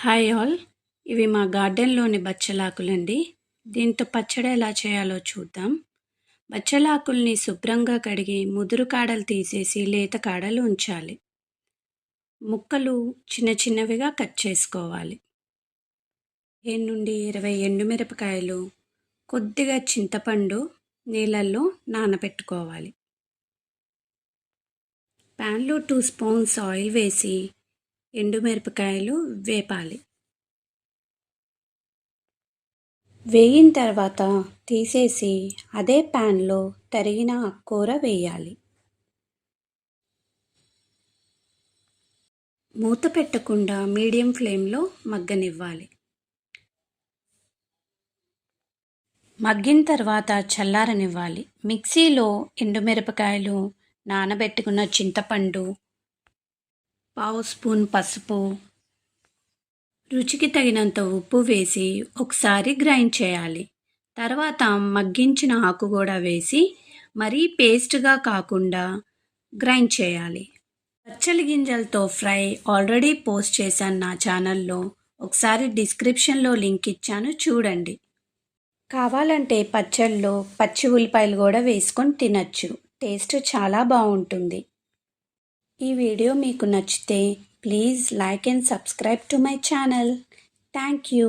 Hi all. ఇవి మా గార్డెన్లోని బచ్చలాకులండి. దీంతో పచ్చడి ఎలా చేయాలో చూద్దాం. బచ్చలాకుల్ని శుభ్రంగా కడిగి ముదురు కాడలు తీసేసి లేత కాడలు ఉంచాలి. ముక్కలు చిన్న చిన్నవిగా కట్ చేసుకోవాలి. 10 నుండి 20 ఎండుమిరపకాయలు, కొద్దిగా చింతపండు నీళ్ళల్లో నానబెట్టుకోవాలి. ప్యాన్లో 2 స్పూన్స్ ఆయిల్ వేసి ఎండుమిరపకాయలు వేపాలి. వేగిన తర్వాత తీసేసి అదే ప్యాన్లో తరిగిన ఆకుకూర వేయాలి. మూత పెట్టకుండా మీడియం ఫ్లేమ్లో మగ్గనివ్వాలి. మగ్గిన తర్వాత చల్లారనివ్వాలి. మిక్సీలో ఎండుమిరపకాయలు, నానబెట్టుకున్న చింతపండు, 1/2 స్పూన్ పసుపు, రుచికి తగినంత ఉప్పు వేసి ఒకసారి గ్రైండ్ చేయాలి. తర్వాత మగ్గించిన ఆకు కూడా వేసి మరీ పేస్ట్గా కాకుండా గ్రైండ్ చేయాలి. పచ్చలి గింజలతో ఫ్రై ఆల్రెడీ పోస్ట్ చేశాను నా ఛానల్లో. ఒకసారి డిస్క్రిప్షన్లో లింక్ ఇచ్చాను, చూడండి. కావాలంటే పచ్చళ్ళలో పచ్చి ఉల్లిపాయలు కూడా వేసుకొని తినచ్చు. టేస్ట్ చాలా బాగుంటుంది. ఈ వీడియో మీకు నచ్చితే please like and subscribe to my channel. Thank you.